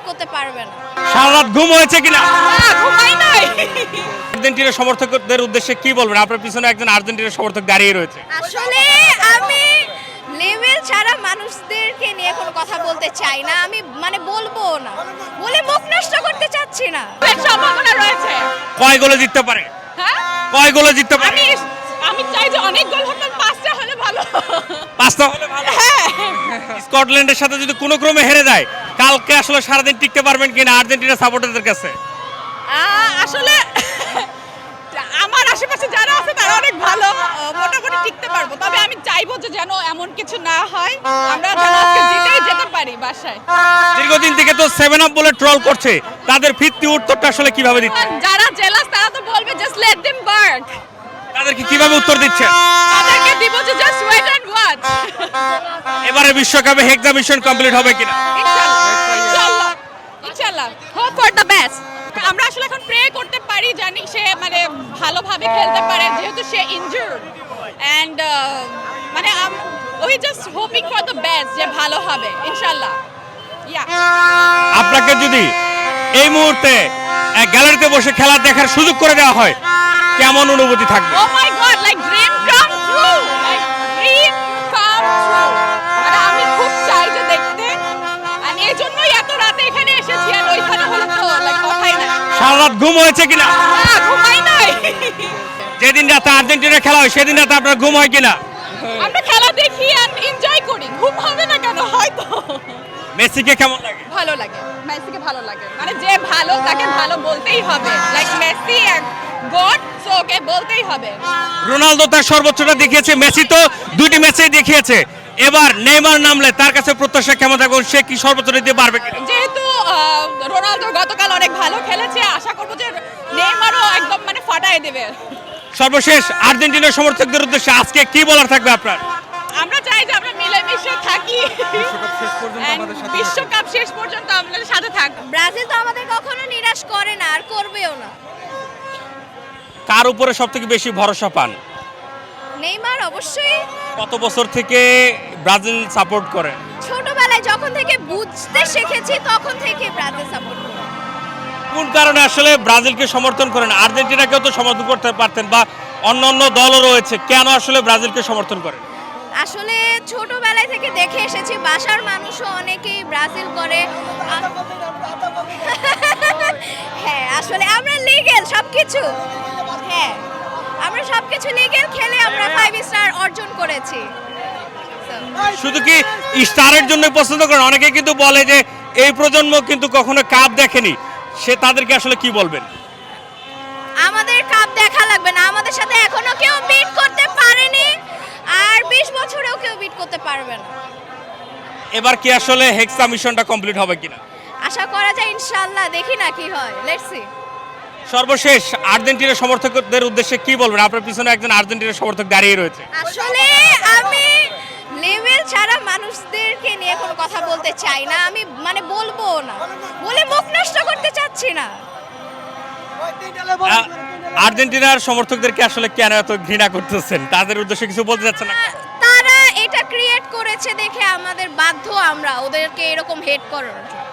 করতে পারবে না। সারা রাত ঘুম হয়েছে কিনা? ঘুমাই নাই। আর্জেন্টিনার সমর্থকদের উদ্দেশ্যে কি বলবেন? আপনার পিছনে একজন আর্জেন্টিনার সমর্থক দাঁড়িয়ে রয়েছে। আসলে আমি লেভেল ছাড়া মানুষদেরকে নিয়ে কোনো কথা বলতে চাই না, আমি বলবো না, বলে মুখ নষ্ট করতে চাচ্ছি না। সম্ভাবনা রয়েছে। কয় গোলে জিততে পারে? হ্যাঁ, কয় গোলে জিততে পারে? আমি চাই যে অনেক গোল হোক, 5টা হলে ভালো। 5টা হলে ভালো। স্কটল্যান্ডের সাথে যদি কোনো ক্রমে হেরে যায়, কালকে আসলে সারাদিন টিকতে পারবেন কিনা আর্জেন্টিনা সাপোর্টারদের কাছে? আসলে আমার আশেপাশে যারা আছে তারা অনেক ভালো, মোটামুটি টিকতে পারবো। তবে আমি চাইবো যে যেন এমন কিছু না হয়, আমরা যেন আজকে জিতেই যেতে পারি বাসায়। দীর্ঘদিন থেকে তো 7 আপ বলে ট্রল করছে, তাদের ফিরতি উত্তরটা আসলে কিভাবে দিচ্ছে? যারা জেলাস তারা তো বলবে জাস্ট লেট देम বার্ক। তাদেরকে কিভাবে উত্তর দিচ্ছে? তাদেরকে দিব যে জাস্ট ওয়েট এন্ড ওয়াচ। এবারে বিশ্বকাপে হেক্সা মিশন কমপ্লিট হবে কিনা? ইনশাআল্লাহ, ইনশাআল্লাহ, হোপ ফর দ্য বেস্ট। আমরা আসলে এখন প্রে করতে পারি, জানি সে ভালোভাবে খেলতে পারে, যেহেতু সে injured, and we just hoping for the best, যে ভালো হবে ইনশাআল্লাহ। আপনাকে যদি এই মুহূর্তে গ্যালারিতে বসে খেলা দেখার সুযোগ করে দেওয়া হয়, কেমন অনুভূতি থাকবে? Oh my god, like dream come true, like dream come true. আমি খুব চাই যে দেখতে, আমি এই জন্যই এত রাতে এখানে এসেছি, আর ওইখানে হলো তো লাইক কথাই না। সারা রাত ঘুম হয়েছে কিনা? ঘুমাই নাই। যেদিন রাতে আর্জেন্টিনা খেলা হয় সেদিন রাতে আপনার ঘুম হয় কিনা? আমরা খেলা দেখি আর এনজয় করি, ঘুম হবে না কেন? হয়তো। মেসিকে কেমন লাগে? ভালো লাগে, মেসিকে ভালো লাগে, যে ভালো তাকে ভালো বলতেই হবে, লাইক মেসি এক গড, সো ওকে বলতেই হবে। রোনালদো তার সর্বোচ্চটা দেখিয়েছে, মেসি তো দুটি ম্যাচেই দেখিয়েছে, এবার নেইমার নামলে তার কাছে প্রত্যাশা কেমন থাকবে? সে কি সর্বোচ্চটা দিতে পারবে কিনা? যেহেতু রোনালদো গতকাল অনেক ভালো খেলেছে, আশা করবো যে নেইমারও একদম ফাটায় দেবে। সর্বশেষ আর্জেন্টিনার সমর্থকদের উদ্দেশ্যে আজকে কি বলার থাকবে আপনার? আমরা চাই যে আমরা মিলেমিশে থাকি, বিশ্বকাপ শেষ পর্যন্ত আমাদের সাথে থাক। ব্রাজিল তো আমাদের কখনো নিরাশ করে না, আর করবেও না। কার উপরে সবথেকে বেশি ভরসা পান? নেইমার অবশ্যই। কত বছর থেকে ব্রাজিল সাপোর্ট করেন? ছোটবেলায় যখন থেকে বুঝতে শিখেছি তখন থেকে ব্রাজিল সাপোর্ট করি। কোন কারণে আসলে ব্রাজিলকে সমর্থন করেন? আর্জেন্টিনাকেও তো সমর্থন করতে পারতেন, বা অন্য অন্য দলও রয়েছে, কেন আসলে ব্রাজিলকে সমর্থন করেন? আসলে ছোটবেলায় থেকে দেখে এসেছি, বাসার মানুষও অনেকেই ব্রাজিল করে। হ্যাঁ, আসলে আমরা লিগ্যাল সবকিছু, হ্যাঁ আমরা সবকিছু লিগ্যাল খেলে আমরা 5 স্টার অর্জন করেছি। শুধু কি স্টারের জন্য পছন্দ করেন? অনেকে কিন্তু বলে যে এই প্রজন্ম কিন্তু কখনো কাপ দেখেনি, সে তাদেরকে আসলে কি বলবেন? আমাদের কাপ দেখা লাগবে না, আমাদের সাথে এখনো কেউ বিট করতে পারেনি, আর 20 বছরেও কেউ বিট করতে পারবে না। এবার কি আসলে হেক্সা মিশনটা কমপ্লিট হবে কিনা? আশা করা যায় ইনশাআল্লাহ, দেখি না কি হয়, লেটস সি। সর্বশেষ আর্জেন্টিনার সমর্থকদের উদ্দেশ্যে কি বলবেন? আপনার পিছনে একজন আর্জেন্টিনার সমর্থক দাঁড়িয়ে রয়েছে। আসলে আমি লেভেল ছাড়া মানুষদেরকে নিয়ে কোনো কথা বলতে চাই না, আমি বলবো না, বলে মুখ নষ্ট করতে চাচ্ছি না। আর্জেন্টিনার সমর্থকদেরকে আসলে কেন এত ঘৃণা করতেছেন? তাদের উদ্দেশ্যে কিছু বলতে চাচ্ছেন না? তারা এটা ক্রিয়েট করেছে দেখে আমাদের বাধ্য আমরা ওদেরকে এরকম হেট করার জন্য।